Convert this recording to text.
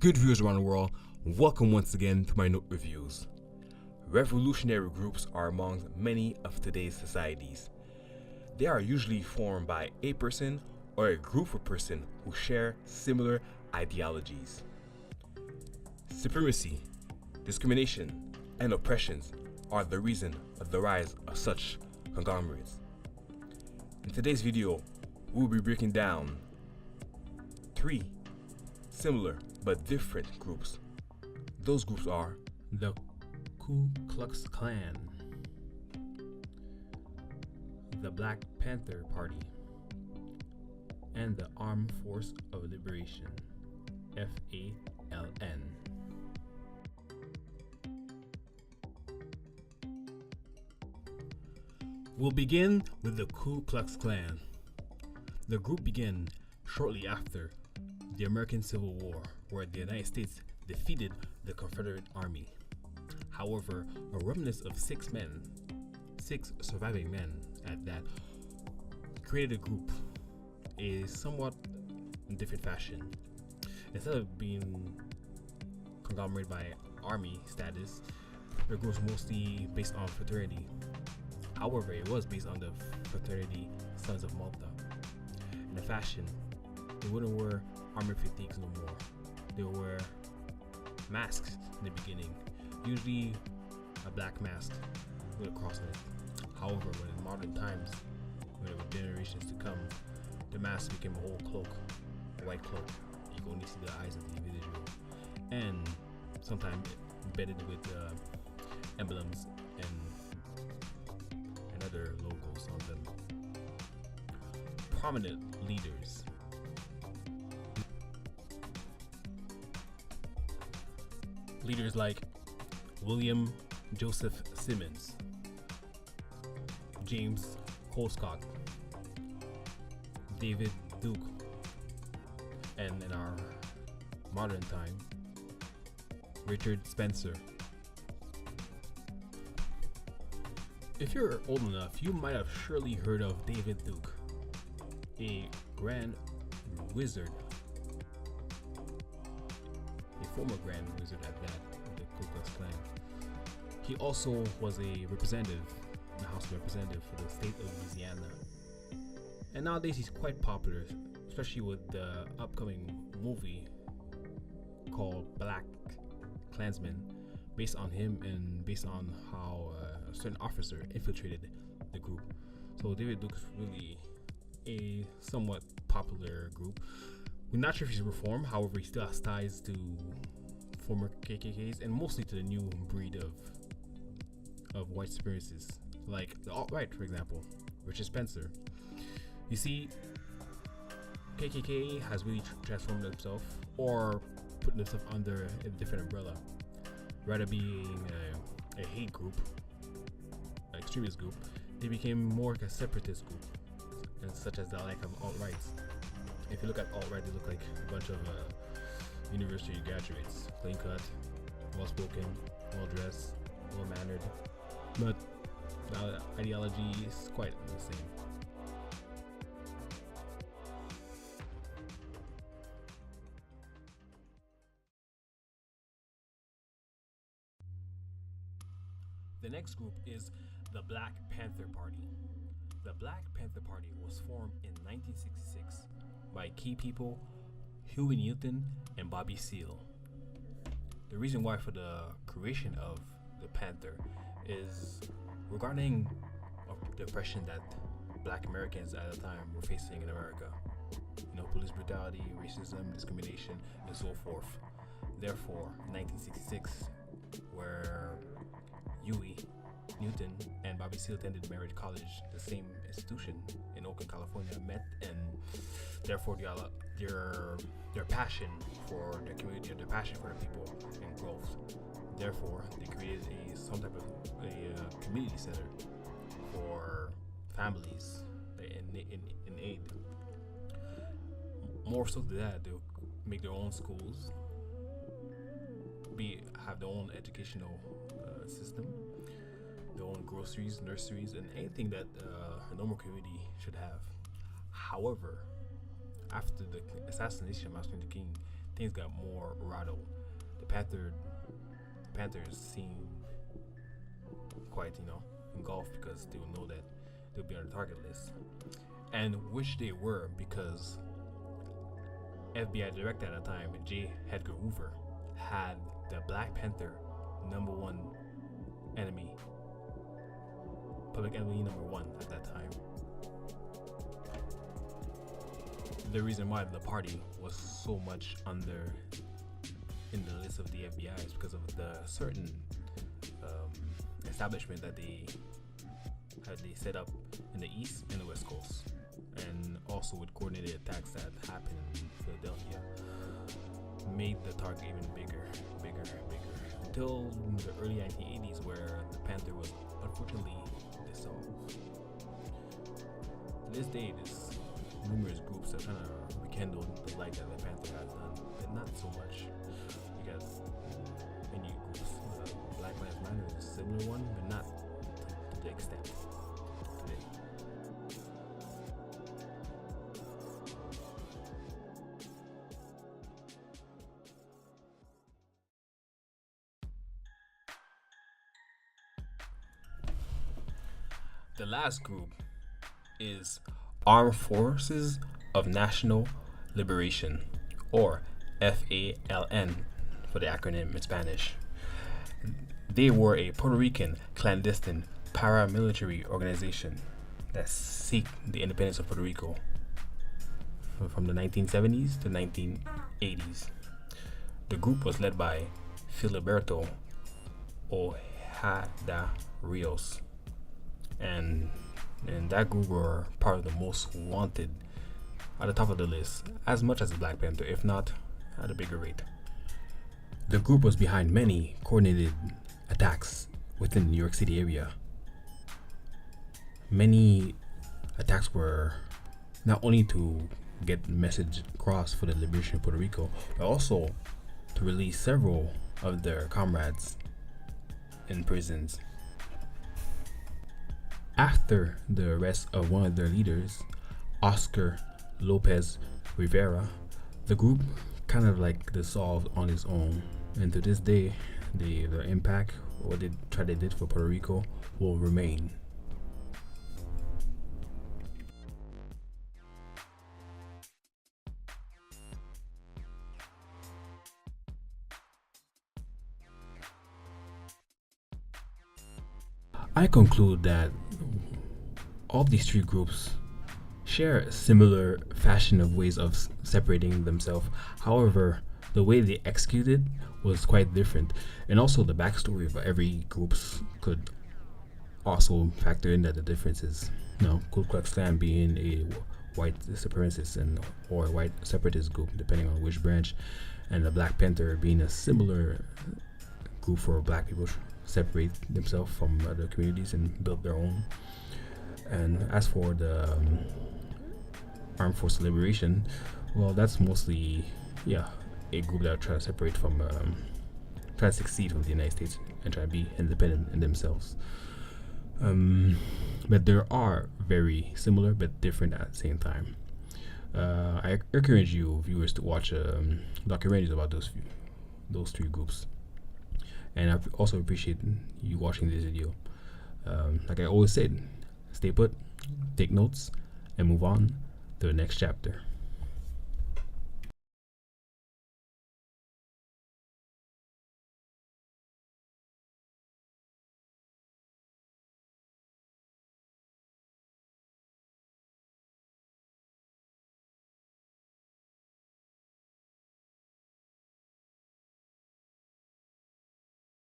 Good viewers around the world, welcome once again to my note reviews. Revolutionary groups are among many of today's societies. They are usually formed by a person or a group of persons who share similar ideologies. Supremacy, discrimination, and oppressions are the reason of the rise of such conglomerates. In today's video, we will be breaking down 3 similar but different groups. Those groups are the Ku Klux Klan, the Black Panther Party, and the Armed Force of Liberation, FALN. We'll begin with the Ku Klux Klan. The group began shortly after the American Civil War, where the United States defeated the Confederate Army. However, a remnant of 6 surviving men at that, created a group, a somewhat different fashion. Instead of being conglomerated by army status, their group was mostly based on fraternity. However, it was based on the fraternity Sons of Malta. In the fashion, they wouldn't wear armor fatigues no more. They would wear masks in the beginning, usually a black mask with a cross on it. However, when in modern times, when there were generations to come, the mask became a whole cloak, a white cloak. You can only see the eyes of the individual, and sometimes embedded with emblems and other logos on them. Prominent leaders. Leaders like William Joseph Simmons, James Colescott, David Duke, and in our modern time, Richard Spencer. If you're old enough, you might have surely heard of David Duke, a Grand Wizard, a former Grand Wizard at that, of the Ku Klux Klan. He also was a representative in the House of Representatives for the state of Louisiana. And nowadays he's quite popular, especially with the upcoming movie called Black Klansman, based on him and based on how a certain officer infiltrated the group. So David Duke is really a somewhat popular group. We're not sure if he's reformed, however, he still has ties to former KKKs and mostly to the new breed of white supremacists, like the alt-right, for example, Richard Spencer. You see, KKK has really transformed themselves or put themselves under a different umbrella. Rather being a hate group, an extremist group, they became more like a separatist group, and such as the like of alt-rights. If you look at alt-right, they look like a bunch of university graduates, clean cut, well-spoken, well-dressed, well-mannered, but the ideology is quite the same. The next group is the Black Panther Party. The Black Panther Party was formed in 1966 by key people Huey Newton and Bobby Seale. The reason why for the creation of the Panther is regarding the oppression that Black Americans at the time were facing in America. Police brutality, racism, discrimination, and so forth. Therefore, in 1966, where Huey Newton and Bobby Seale attended Merritt College, the same institution in Oakland, California, met, and therefore their passion for their community, their passion for the people, and growth. Therefore, they created some type of a community center for families in aid. More so than that, they'll make their own schools, have their own educational system, their own groceries, nurseries, and anything that a normal community should have. However, after the assassination of Martin Luther King, things got more rattled. The Panthers seemed quite, engulfed because they would know that they'll be on the target list, and which they were, because FBI director at the time, J. Edgar Hoover, had the Black Panther #1 enemy, public enemy #1 at that time. The reason why the party was so much in the list of the FBI is because of the certain establishment that they set up in the East and the West Coast, and also with coordinated attacks that happened in Philadelphia, made the target even bigger, until the early 1980s, where the Panther was unfortunately dissolved. To this day, there's numerous groups that are trying to rekindle the light that the Panther has done, but not so much. You got many groups. Black Lives Matter is a similar one, but not to the extent today. The last group is Armed Forces of National Liberation, or FALN for the acronym in Spanish. They were a Puerto Rican clandestine paramilitary organization that seek the independence of Puerto Rico from the 1970s to 1980s. The group was led by Filiberto Ojeda Rios, and that group were part of the most wanted, at the top of the list, as much as the Black Panther, if not at a bigger rate. The group was behind many coordinated attacks within the New York City area. Many attacks were not only to get the message across for the liberation of Puerto Rico, but also to release several of their comrades in prisons. After the arrest of one of their leaders, Oscar Lopez Rivera, the group kind of like dissolved on its own, and to this day, the impact, what they did for Puerto Rico, will remain. I conclude that all these three groups share a similar fashion of ways of separating themselves. However, the way they executed was quite different, and also the backstory of every group could also factor in that the differences. Ku Klux Klan being a white supremacist or a white separatist group, depending on which branch, and the Black Panther being a similar group for black people to separate themselves from other communities and build their own. And as for the Armed Forces Liberation, well, that's mostly a group that try to separate from try to succeed from the United States and try to be independent in themselves. But there are very similar but different at the same time. I encourage you viewers to watch documentaries about those three groups, and I also appreciate you watching this video. Like I always said, stay put, take notes, and move on to the next chapter.